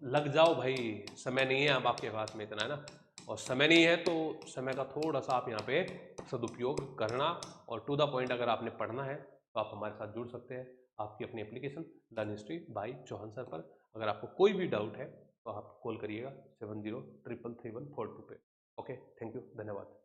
A: लग जाओ भाई, समय नहीं है अब आपके पास में इतना, है ना, और समय नहीं है तो समय का थोड़ा सा आप यहाँ पे सदुपयोग करना, और टू द पॉइंट अगर आपने पढ़ना है तो आप हमारे साथ जुड़ सकते हैं आपकी अपनी application learn history by Chauhan sir पर। अगर आपको कोई भी डाउट है तो आप कॉल करिएगा 7033313142 पे। ओके, थैंक यू, धन्यवाद।